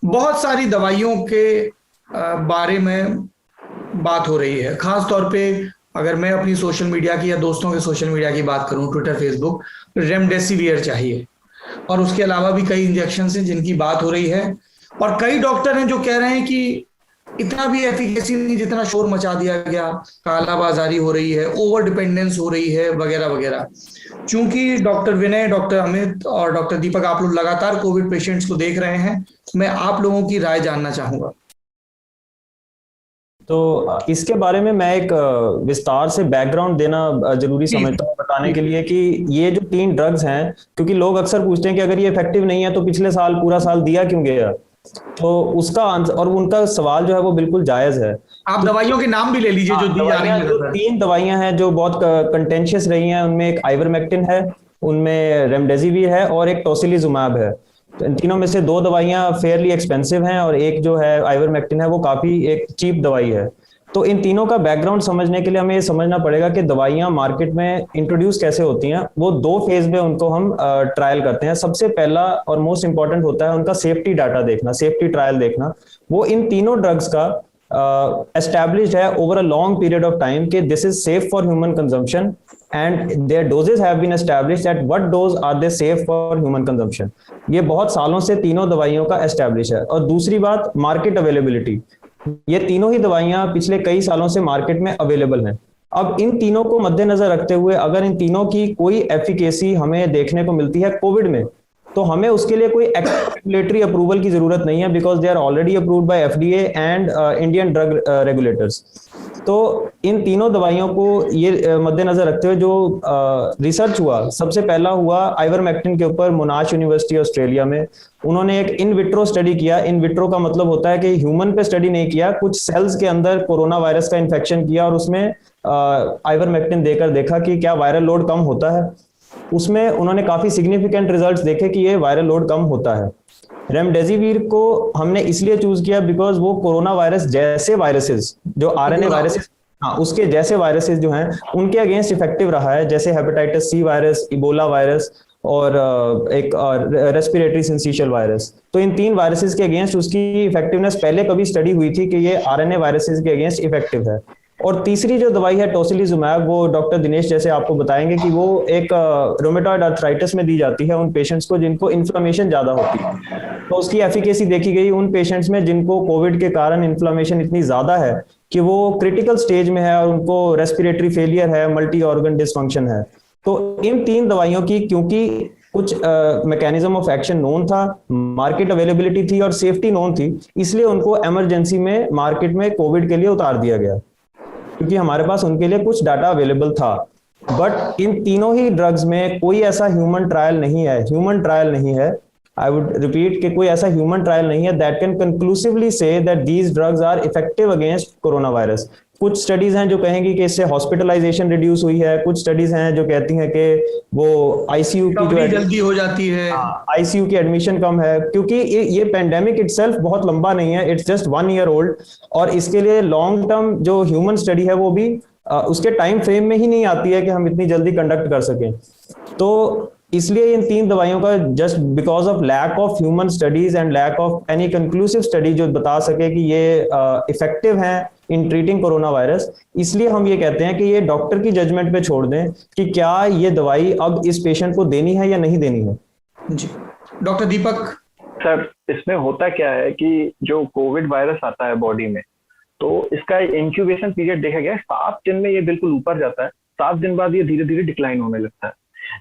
बहुत सारी दवाइयों के बारे में बात हो रही है, खास तौर पे अगर मैं अपनी सोशल मीडिया की या दोस्तों के सोशल मीडिया की बात करूं, ट्विटर, फेसबुक, रेमडेसिवियर चाहिए। और उसके अलावा भी कई इंजेक्शन हैं जिनकी बात हो रही है, और कई डॉक्टर हैं जो कह रहे हैं कि इतना भी एफिकेसी नहीं जितना शोर मचा दिया गया, कालाबाजारी हो रही है, ओवर डिपेंडेंस हो रही है, वगैरह वगैरह। चूंकि डॉक्टर विनय, डॉक्टर अमित और डॉक्टर दीपक, आप लोग लगातार कोविड पेशेंट्स को देख रहे हैं, मैं आप लोगों की राय जानना चाहूंगा। तो इसके बारे में मैं एक विस्तार से बैकग्राउंड देना जरूरी प्लीज समझता हूँ बताने के प्लीज। लिए कि ये जो 3 ड्रग्स हैं, क्योंकि लोग अक्सर पूछते हैं कि अगर ये इफेक्टिव नहीं है तो पिछले साल पूरा साल दिया क्यों गया। तो उसका आंसर और उनका सवाल जो है वो बिल्कुल जायज है। आप तो दवाइयों के नाम भी ले लीजिए जो हाँ, दी जा रही दवाइयाँ है जो लगातार। 3 दवाइयाँ हैं जो बहुत कंटेंशियस रही हैं, उनमें एक आइवरमेक्टिन है, उनमें रेमडेसिविर है और एक टोसिलिजुमैब है। तो इन तीनों में से 2 दवाइयाँ फेयरली एक्सपेंसिव हैं और एक जो है आइवरमेक्टिन है वो काफी एक चीप दवाई है। तो इन तीनों का बैकग्राउंड समझने के लिए हमें ये समझना पड़ेगा कि दवाइयाँ मार्केट में इंट्रोड्यूस कैसे होती हैं। वो 2 फेज में उनको हम ट्रायल करते हैं। सबसे पहला और मोस्ट इंपॉर्टेंट होता है उनका सेफ्टी डाटा देखना, सेफ्टी ट्रायल देखना। वो इन तीनों ड्रग्स का established है over a long period of time कि this is safe for human consumption and their doses have been established at what dose are they safe for human consumption। ये बहुत सालों से तीनों दवाइयों का एस्टैब्लिश है। और दूसरी बात, मार्केट अवेलेबिलिटी। ये तीनों ही दवाइयां पिछले कई सालों से मार्केट में अवेलेबल हैं। अब इन तीनों को मद्देनजर रखते हुए अगर इन तीनों की कोई एफिकेसी हमें देखने को मिलती है कोविड में, तो हमें उसके लिए कोई रेगुलेटरी अप्रूवल की जरूरत नहीं है, because they are already approved by FDA and Indian drug regulators. तो इन तीनों दवाइयों को ये मद्देनजर रखते हुए जो रिसर्च हुआ, सबसे पहला हुआ आइवरमेक्टिन के ऊपर मोनाश यूनिवर्सिटी ऑस्ट्रेलिया में। उन्होंने एक इन विट्रो स्टडी किया। इन विट्रो का मतलब होता है कि ह्यूमन पे स्टडी नहीं किया, कुछ सेल्स के अंदर कोरोना वायरस का इन्फेक्शन किया और उसमें आइवरमेक्टिन देकर देखा कि क्या वायरल लोड कम होता है। उसमें उन्होंने काफी सिग्निफिकेंट रिजल्ट्स देखे कि ये वायरल लोड कम होता है। रेमडेसिविर को हमने इसलिए चूज किया बिकॉज वो कोरोना वायरस जैसे वायरसेस, जो आरएनए वायरसेस, हाँ उसके जैसे वायरसेस जो हैं उनके अगेंस्ट इफेक्टिव रहा है, जैसे hepatitis C virus, Ebola virus और एक रेस्पिरेटरी सिंसिशियल वायरस। तो इन 3 वायरसेस के अगेंस्ट उसकी इफेक्टिवनेस पहले कभी स्टडी हुई थी कि ये आरएनए वायरसेस के अगेंस्ट इफेक्टिव है। और तीसरी जो दवाई है टोसिलिजुमैब, वो डॉक्टर दिनेश जैसे आपको बताएंगे कि वो एक रोमेटॉइड आर्थराइटिस में दी जाती है उन पेशेंट्स को जिनको इन्फ्लेमेशन ज्यादा होती है। तो उसकी एफिकेसी देखी गई उन पेशेंट्स में जिनको कोविड के कारण इन्फ्लेमेशन इतनी ज्यादा है कि वो क्रिटिकल स्टेज में है और उनको रेस्पिरेटरी फेलियर है, मल्टी ऑर्गन डिसफंक्शन है। तो इन 3 दवाइयों की क्योंकि कुछ मैकेनिज्म ऑफ एक्शन नोन था, मार्केट अवेलेबिलिटी थी और सेफ्टी नोन थी, इसलिए उनको इमरजेंसी में मार्केट में कोविड के लिए उतार दिया गया, क्योंकि हमारे पास उनके लिए कुछ डाटा अवेलेबल था। बट इन तीनों ही ड्रग्स में कोई ऐसा ह्यूमन ट्रायल नहीं है, ह्यूमन ट्रायल नहीं है। आई वुड रिपीट कि कोई ऐसा ह्यूमन ट्रायल नहीं है that can conclusively say that these drugs are effective against corona virus. कुछ स्टडीज हैं जो कहेंगी कि इससे हॉस्पिटलाइजेशन रिड्यूस हुई है, कुछ स्टडीज हैं जो कहती हैं कि वो आईसीयू की जो जल्दी हो जाती है, आईसीयू की एडमिशन कम है, क्योंकि ये पेंडेमिक इटसेल्फ बहुत लंबा नहीं है, इट्स जस्ट 1 ईयर ओल्ड। और इसके लिए लॉन्ग टर्म जो ह्यूमन स्टडी है वो भी उसके टाइम फ्रेम में ही नहीं आती है कि हम इतनी जल्दी कंडक्ट कर सकें। तो इसलिए इन 3 दवाइयों का just because of lack of human studies and lack of any conclusive study जो बता सके कि ये इफेक्टिव हैं इन ट्रीटिंग कोरोना वायरस, इसलिए हम ये कहते हैं कि ये डॉक्टर की जजमेंट पे छोड़ दें कि क्या ये दवाई अब इस पेशेंट को देनी है या नहीं देनी है। जी डॉक्टर दीपक। सर, इसमें होता क्या है कि जो कोविड वायरस आता है बॉडी में, तो इसका इंक्यूबेशन पीरियड देखा गया है 7 दिन में ये बिल्कुल ऊपर जाता है। 7 दिन बाद ये धीरे धीरे डिक्लाइन होने लगता है।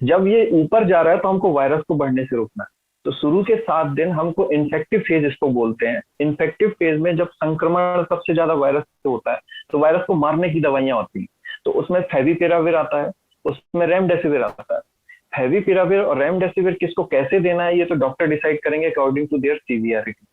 जब ये ऊपर जा रहा है तो हमको वायरस को बढ़ने से रोकना है। तो शुरू के 7 दिन हमको इन्फेक्टिव फेज इसको बोलते हैं। इन्फेक्टिव फेज में जब संक्रमण सबसे ज्यादा वायरस से होता है तो वायरस को मारने की दवाइयां होती हैं। तो उसमें फेविपिराविर आता है, उसमें रेमडेसिविर आता है। फेविपिराविर और रेमडेसिविर किसको कैसे देना है ये तो डॉक्टर डिसाइड करेंगे अकॉर्डिंग टू देयर सीवियरिटी।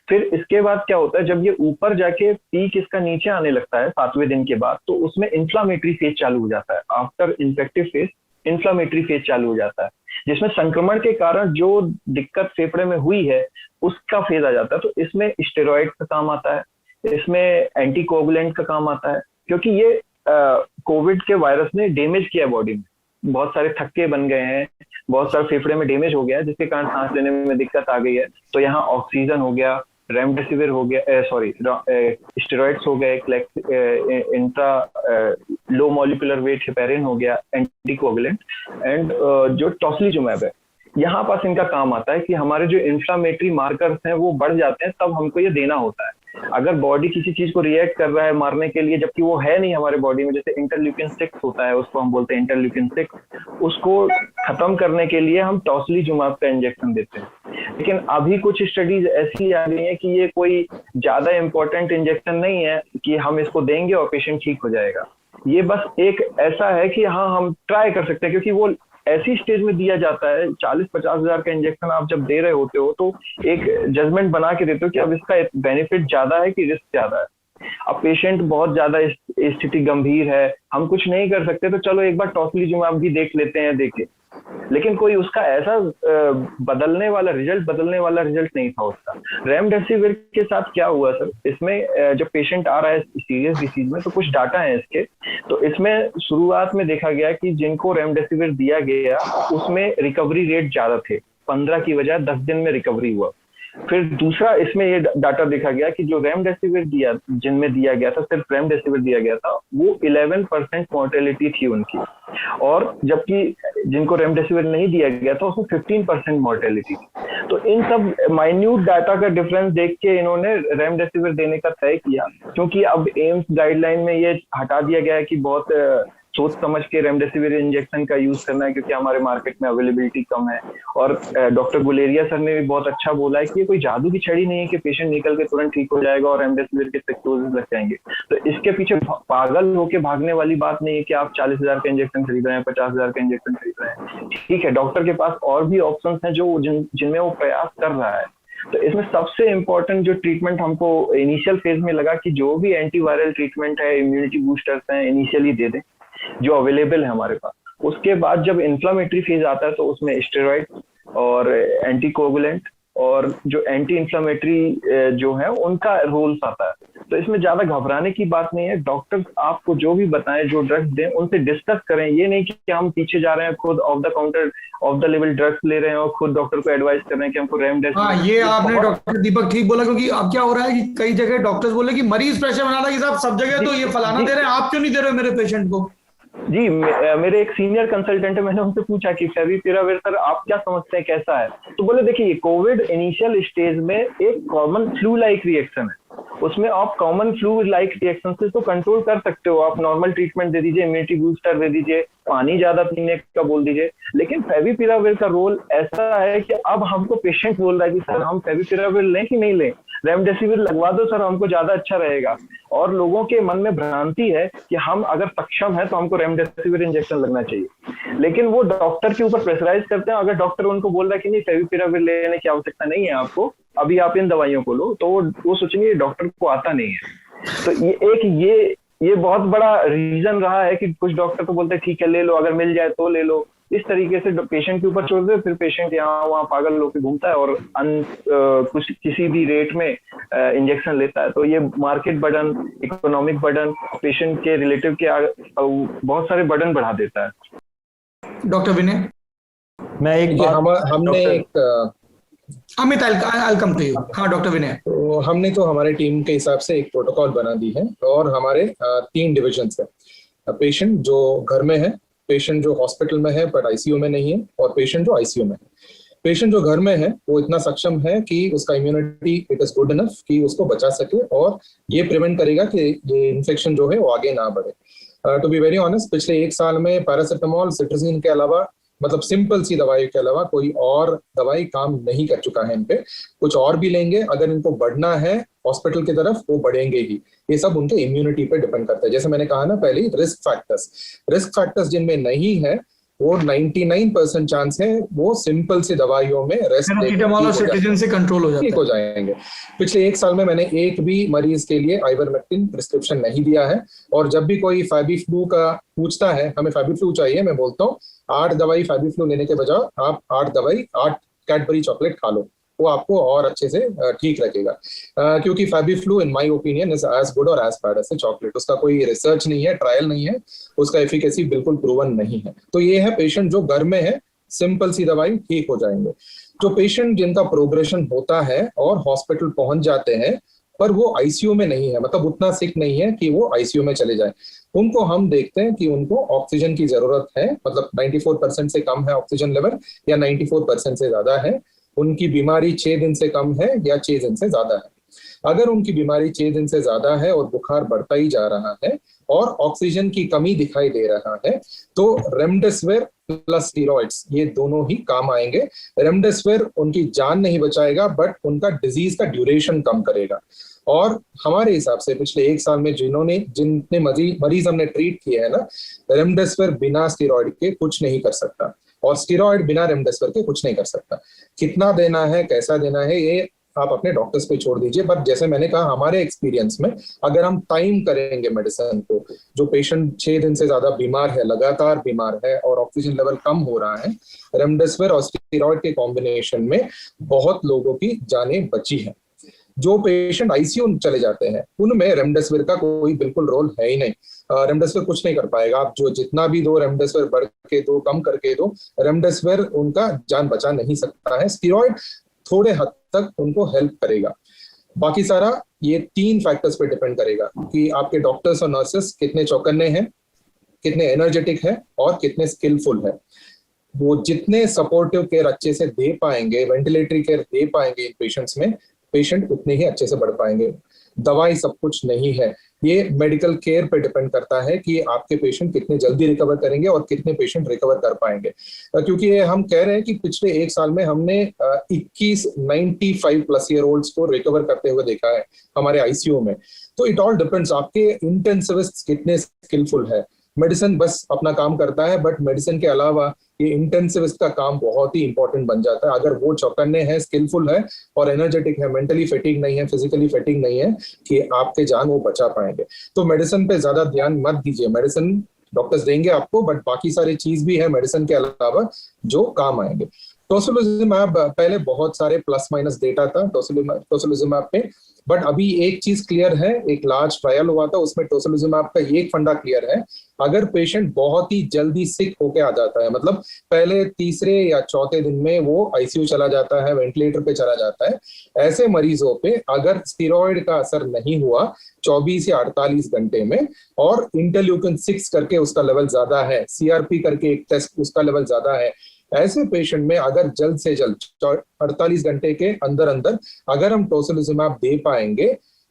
फिर इसके बाद क्या होता है, जब ये ऊपर जाके पीक इसका नीचे आने लगता है 7वें दिन के बाद, तो उसमें इन्फ्लामेटरी फेज चालू हो जाता है। After infective phase inflammatory phase चालू हो जाता है, जिसमें संक्रमण के कारण जो दिक्कत फेफड़े में हुई है उसका फेज आ जाता है। तो इसमें स्टेरॉइड का काम आता है, इसमें एंटीकोगुलेंट का काम आता है, क्योंकि ये कोविड के वायरस ने डैमेज किया बॉडी में। बहुत सारे थक्के बन गए हैं, बहुत सारे फेफड़े में डैमेज हो गया है, जिसके कारण सांस लेने में दिक्कत आ गई है। तो यहाँ ऑक्सीजन हो गया, रेमडेसिविर हो गया, स्टेरॉइड्स हो गए, intra low molecular weight heparin हो गया, एंटीकोगुलेंट, एंड जो टॉसिलिजुमैब है, यहाँ पास इनका काम आता है कि हमारे जो इन्फ्लामेटरी मार्कर्स हैं वो बढ़ जाते हैं, तब हमको ये देना होता है। अगर बॉडी किसी चीज को रिएक्ट कर रहा है मारने के लिए, जबकि वो है नहीं हमारे बॉडी में, जैसे इंटरल्यूकिन 6 होता है, उसको हम बोलते हैं इंटरल्यूकिन 6, उसको खत्म करने के लिए हम टॉसिलिजुमैब का इंजेक्शन देते हैं। लेकिन अभी कुछ स्टडीज ऐसी आ गई है कि ये कोई ज्यादा इंपॉर्टेंट इंजेक्शन नहीं है कि हम इसको देंगे और पेशेंट ठीक हो जाएगा। ये बस एक ऐसा है कि हाँ, हम ट्राई कर सकते हैं, क्योंकि वो ऐसी स्टेज में दिया जाता है। 40-50 हजार का इंजेक्शन आप जब दे रहे होते हो तो एक जजमेंट बना के देते हो कि अब इसका बेनिफिट ज्यादा है कि रिस्क ज्यादा है। अब पेशेंट बहुत ज्यादा स्थिति गंभीर है, हम कुछ नहीं कर सकते, तो चलो एक बार टॉसिलिजुमैब भी देख लेते हैं देखे, लेकिन कोई उसका ऐसा बदलने वाला रिजल्ट नहीं था उसका। रेमडेसिविर के साथ क्या हुआ सर, इसमें जब पेशेंट आ रहा है सीरियस डिसीज में, तो कुछ डाटा है इसके। तो इसमें शुरुआत में देखा गया कि जिनको रेमडेसिविर दिया गया उसमें रिकवरी रेट ज्यादा थे, 15 की बजाय 10 दिन में रिकवरी हुआ। फिर दूसरा इसमें ये डाटा देखा गया कि जो रेमडेसिविर जिनमें दिया गया था, सिर्फ रेमडेसिविर दिया गया था, वो 11% मॉर्टेलिटी थी उनकी, और जबकि जिनको रेमडेसिविर नहीं दिया गया था उसमें 15% मॉर्टेलिटी थी। तो इन सब माइन्यूट डाटा का डिफरेंस देख के इन्होंने रेमडेसिविर देने का तय किया, क्योंकि अब एम्स गाइडलाइन में ये हटा दिया गया है कि बहुत सोच समझ के रेमडेसिविर इंजेक्शन का यूज करना है, क्योंकि हमारे मार्केट में अवेलेबिलिटी कम है। और डॉक्टर गुलेरिया सर ने भी बहुत अच्छा बोला है कि ये कोई जादू की छड़ी नहीं है कि पेशेंट निकल के तुरंत ठीक हो जाएगा और रेमडेसिविर के 6 डोजेस लग जाएंगे। तो इसके पीछे पागल होके भागने वाली बात नहीं है कि आप 40 हजार का इंजेक्शन खरीद रहे हैं, 50 हजार का इंजेक्शन खरीद रहे हैं। ठीक है, डॉक्टर के पास और भी ऑप्शन है जो जिनमें वो प्रयास कर रहा है। तो इसमें सबसे इम्पोर्टेंट जो ट्रीटमेंट हमको इनिशियल फेज में लगा कि जो भी एंटीवायरल ट्रीटमेंट है, इम्यूनिटी बूस्टर्स हैं, इनिशियली दे दें जो अवेलेबल है हमारे पास। उसके बाद जब इन्फ्लामेटरी फेज आता है तो उसमें स्टेरॉइड और एंटीकोगुलेंट और जो एंटी इन्फ्लामेटरी जो है उनका रोल्स आता है। तो इसमें ज्यादा घबराने की बात नहीं है। डॉक्टर्स आपको जो भी बताएं, जो ड्रग्स दें, उनसे डिस्कस करें। ये नहीं कि हम पीछे जा रहे हैं, खुद of the counter of the level drugs ले रहे हैं और खुद डॉक्टर को एडवाइस कर रहे हैं कि हमको रेमडेसिविर। हाँ, ये आपने डॉक्टर दीपक ठीक बोला, क्योंकि अब क्या हो रहा है कि कई जगह डॉक्टर्स बोले कि मरीज प्रेशर बना रहा है कि साहब सब जगह तो ये फलाना दे रहे हैं, आप क्यों नहीं दे रहे मेरे पेशेंट को। जी, मेरे एक सीनियर कंसल्टेंट है, मैंने उनसे पूछा कि फेविपिराविर सर आप क्या समझते हैं कैसा है, तो बोले देखिए कोविड इनिशियल स्टेज में एक कॉमन फ्लू लाइक रिएक्शन है, उसमें आप कॉमन फ्लू लाइक रिएक्शन से तो कंट्रोल कर सकते हो। आप नॉर्मल ट्रीटमेंट दे दीजिए, इम्यूनिटी बूस्टर दे दीजिए, पानी ज्यादा पीने का बोल दीजिए। लेकिन फेविपिराविर का रोल ऐसा है कि अब हमको पेशेंट बोल रहा है कि सर हम फेविपिराविर लें कि नहीं लें, रेमडेसिविर लगवा दो सर, हमको ज्यादा अच्छा रहेगा। और लोगों के मन में भ्रांति है कि हम अगर सक्षम है तो हमको रेमडेसिविर इंजेक्शन लगना चाहिए, लेकिन वो डॉक्टर के ऊपर प्रेशराइज करते हैं। अगर डॉक्टर उनको बोल रहा है कि नहीं फेविपिराविर लेने की आवश्यकता नहीं है आपको, अभी आप इन दवाइयों को लो, तो वो सोचेंगे डॉक्टर को आता नहीं है। तो ये बहुत बड़ा रीजन रहा है कि कुछ डॉक्टर तो बोलते हैं ठीक है ले लो, अगर मिल जाए तो ले लो। इस तरीके से पेशेंट के ऊपर छोड़ दे, फिर पेशेंट यहाँ वहाँ पागल होकर घूमता है और कुछ किसी भी रेट में इंजेक्शन लेता है। तो ये market burden, economic burden, patient के रिलेटिव के बहुत सारे बर्डन बढ़ा देता है। डॉक्टर विनय, मैं एक बात हमने एक Amit, I'll come to you। हाँ डॉक्टर विनय। तो हमने तो हमारे टीम के हिसाब से एक प्रोटोकॉल बना दी है और हमारे 3 डिविजन्स है। पेशेंट जो घर में है, पेशेंट जो हॉस्पिटल में है बट आईसीयू में नहीं है, और पेशेंट जो आईसीयू में है। पेशेंट जो घर में है वो इतना सक्षम है कि उसका immunity it is good enough कि उसको बचा सके और ये प्रिवेंट करेगा कि ये इन्फेक्शन जो है वो आगे ना बढ़े। टू बी वेरी ऑनेस्ट, पिछले 1 साल में पैरासिटामोल, सिट्रजिन के अलावा, मतलब सिंपल सी दवाई के अलावा कोई और दवाई काम नहीं कर चुका है इन पे। कुछ और भी लेंगे, अगर इनको बढ़ना है हॉस्पिटल की तरफ वो बढ़ेंगे ही। ये सब उनके इम्यूनिटी पे डिपेंड करता है। जैसे मैंने कहा ना पहले, रिस्क फैक्टर्स जिनमें नहीं है वो 99% चांस है वो सिंपल सी दवाइयों में से कंट्रोल हो जाएंगे। पिछले 1 साल में मैंने एक भी मरीज के लिए आइवरमेक्टिन प्रिस्क्रिप्शन नहीं दिया है। और जब भी कोई फैबीफ्लू का पूछता है हमें फैबीफ्लू चाहिए, मैं बोलता हूँ 8 दवाई फैबीफ्लू लेने के बजाय आप 8 कैडबरी चॉकलेट खा लो, वो आपको और अच्छे से ठीक रखेगा। क्योंकि FabiFlu in my opinion is as good और as bad as a chocolate. उसका कोई रिसर्च नहीं है, ट्रायल नहीं है, उसका एफिकेसी बिल्कुल प्रूवन नहीं है। तो ये है पेशेंट जो घर में है, सिंपल सी दवाई, ठीक हो जाएंगे। जो पेशेंट जिनका प्रोग्रेशन होता है और हॉस्पिटल पहुंच जाते हैं पर वो आईसीयू में नहीं है, मतलब उतना सिक नहीं है कि वो आईसीयू में चले जाए, उनको हम देखते हैं कि उनको ऑक्सीजन की जरूरत है, मतलब 94% से कम है ऑक्सीजन लेवल या 94% से ज्यादा है, उनकी बीमारी 6 दिन से कम है या 6 दिन से ज्यादा है। अगर उनकी बीमारी 6 दिन से ज्यादा है और बुखार बढ़ता ही जा रहा है और ऑक्सीजन की कमी दिखाई दे रहा है तो रेमडेसिविर प्लस स्टेरॉइड्स ये दोनों ही काम आएंगे। रेमडेसिविर उनकी जान नहीं बचाएगा बट उनका डिजीज का ड्यूरेशन कम करेगा। और हमारे हिसाब से पिछले 1 साल में जितने मरीज हमने ट्रीट किए हैं ना, रेमडेसिविर बिना स्टेरॉइड के कुछ नहीं कर सकता और स्टेरॉइड बिना रेमडेसिविर के कुछ नहीं कर सकता। कितना देना है, कैसा देना है, ये आप अपने डॉक्टर्स पे छोड़ दीजिए। बट जैसे मैंने कहा, हमारे एक्सपीरियंस में अगर हम टाइम करेंगे मेडिसिन को, जो पेशेंट 6 दिन से ज्यादा बीमार है, लगातार बीमार है और ऑक्सीजन लेवल कम हो रहा है, रेमडेसिविर और स्टेरॉइड के कॉम्बिनेशन में बहुत लोगों की जानें बची हैं। जो पेशेंट आईसीयू चले जाते हैं उनमें रेमडेसिविर का कोई बिल्कुल रोल है ही नहीं। रेमडेसिविर कुछ नहीं कर पाएगा, आप जो जितना भी दो, रेमडेसिविर बढ़ के दो, कम करके दो, रेमडेसिविर उनका जान बचा नहीं सकता है। स्टेरॉइड थोड़े हद तक उनको हेल्प करेगा। बाकी सारा ये 3 फैक्टर्स पे डिपेंड करेगा कि आपके डॉक्टर्स और नर्सेस कितने चौकन्ने हैं, कितने एनर्जेटिक है और कितने स्किलफुल है। वो जितने सपोर्टिव केयर अच्छे से दे पाएंगे, वेंटिलेटरी केयर दे पाएंगे इन पेशेंट्स में, पेशेंट उतने ही अच्छे से बढ़ पाएंगे। दवाई सब कुछ नहीं है, ये मेडिकल केयर पे डिपेंड करता है कि आपके पेशेंट कितने जल्दी रिकवर करेंगे और कितने पेशेंट रिकवर कर पाएंगे। क्योंकि ये हम कह रहे हैं कि पिछले 1 साल में हमने 21 95 प्लस ईयर ओल्ड्स को रिकवर करते हुए देखा है हमारे आईसीयू में। तो इट ऑल डिपेंड्स आपके इंटेंसिविस्ट कितने स्किलफुल है। मेडिसिन बस अपना काम करता है बट मेडिसिन के अलावा ये इंटेंसिविस्ट का काम बहुत ही इंपॉर्टेंट बन जाता है। अगर वो चौकन्ने हैं, स्किलफुल है और एनर्जेटिक है, मेंटली फेटिग नहीं है, फिजिकली फेटिग नहीं है, कि आपके जान वो बचा पाएंगे। तो मेडिसिन पे ज्यादा ध्यान मत दीजिए, मेडिसिन डॉक्टर्स देंगे आपको बट बाकी सारी चीज भी है मेडिसिन के अलावा जो काम आएंगे। टोसिलिजुमैब पहले बहुत सारे प्लस माइनस डेटा था टोसिलिजुमैब पे, बट अभी एक चीज क्लियर है, एक लार्ज ट्रायल हुआ था उसमें टोसिलिजुमैब का एक फंडा क्लियर है। अगर पेशेंट बहुत ही जल्दी सिक होके आ जाता है, मतलब पहले तीसरे या चौथे दिन में वो आईसीयू चला जाता है, वेंटिलेटर पे चला जाता है, ऐसे मरीजों पे अगर स्टेरॉइड का असर नहीं हुआ 24 या 48 घंटे में और इंटरल्यूकिन 6 करके उसका लेवल ज्यादा है, सीआरपी करके एक टेस्ट उसका लेवल ज्यादा है, ऐसे पेशेंट में अगर जल्द से जल्द 48 घंटे के अंदर अंदर अगर हम टोसिलिजुमैब दे पाएंगे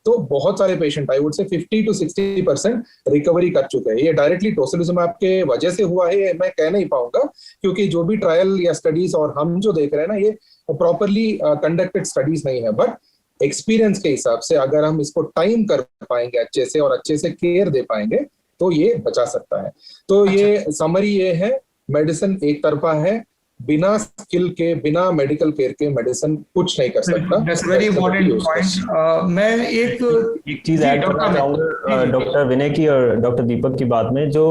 तो बहुत सारे patient, I would say 50 to 60% recovery कर चुके हैं। ये डायरेक्टली टोसिलिजुमैब के वजह से हुआ है मैं कह नहीं पाऊंगा, क्योंकि जो भी ट्रायल या स्टडीज और हम जो देख रहे हैं ना, ये प्रॉपरली कंडक्टेड स्टडीज नहीं है, बट एक्सपीरियंस के हिसाब से अगर हम इसको टाइम कर पाएंगे अच्छे से और अच्छे से केयर दे पाएंगे तो ये बचा सकता है। तो ये समरी ये है, मेडिसिन एक तरफा है, बिना स्किल के, बिना मेडिकल केयर के मेडिसिन कुछ नहीं कर सकता। That's very important point. मैं एक चीज ऐड करना चाहूंगा डॉक्टर विनय की और डॉक्टर दीपक की बात में। जो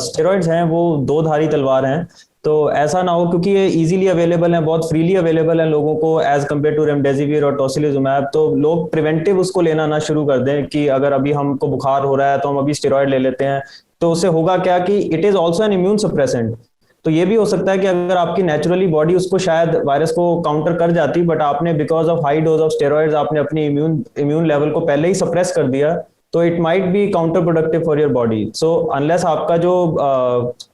स्टेरॉइड्स हैं वो 2 धारी तलवार हैं, तो ऐसा ना हो, क्योंकि ये इजीली अवेलेबल है, बहुत फ्रीली अवेलेबल है लोगों को एज कम्पेयर टू रेमडेसिविर और टोसिलिजुमैब, तो लोग प्रिवेंटिव उसको लेना ना शुरू कर दें कि अगर अभी हमको बुखार हो रहा है तो हम अभी स्टेरॉइड ले लेते हैं। तो उससे होगा क्या कि it is also an immune suppressant. तो ये भी हो सकता है कि अगर आपकी नेचुरली बॉडी उसको शायद वायरस को काउंटर कर जाती, बट आपने because of high dose of steroids आपने अपनी इम्यून लेवल को पहले ही सप्रेस कर दिया, तो it might be counter productive for your body. So unless आपका जो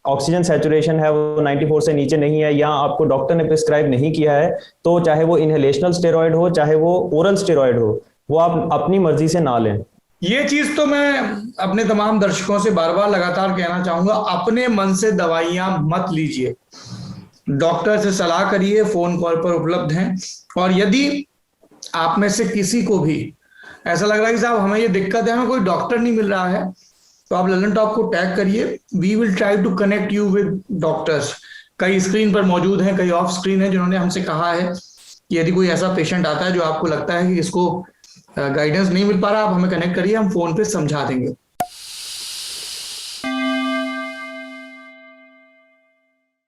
ऑक्सीजन सैचुरेशन है वो 94 से नीचे नहीं है या आपको डॉक्टर ने प्रिस्क्राइब नहीं किया है, तो चाहे वो इनहेलेशनल स्टेरॉइड हो चाहे वो ओरल स्टेरॉइड हो, वो आप अपनी मर्जी से ना लें। ये चीज तो मैं अपने तमाम दर्शकों से बार बार लगातार कहना चाहूंगा, अपने मन से दवाइयां मत लीजिए, डॉक्टर से सलाह करिए, फोन कॉल पर उपलब्ध हैं। और यदि आप में से किसी को भी ऐसा लग रहा है कि साहब हमें ये दिक्कत है, हमें कोई डॉक्टर नहीं मिल रहा है, तो आप ललन टॉक को टैग करिए, we will try to connect you with doctors. कई स्क्रीन पर मौजूद हैं, कई ऑफ स्क्रीन है, जिन्होंने हमसे कहा है कि यदि कोई ऐसा पेशेंट आता है जो आपको लगता है कि इसको गाइडेंस नहीं मिल पा रहा, आप हमें कनेक्ट करिए, हम फोन पे समझा देंगे।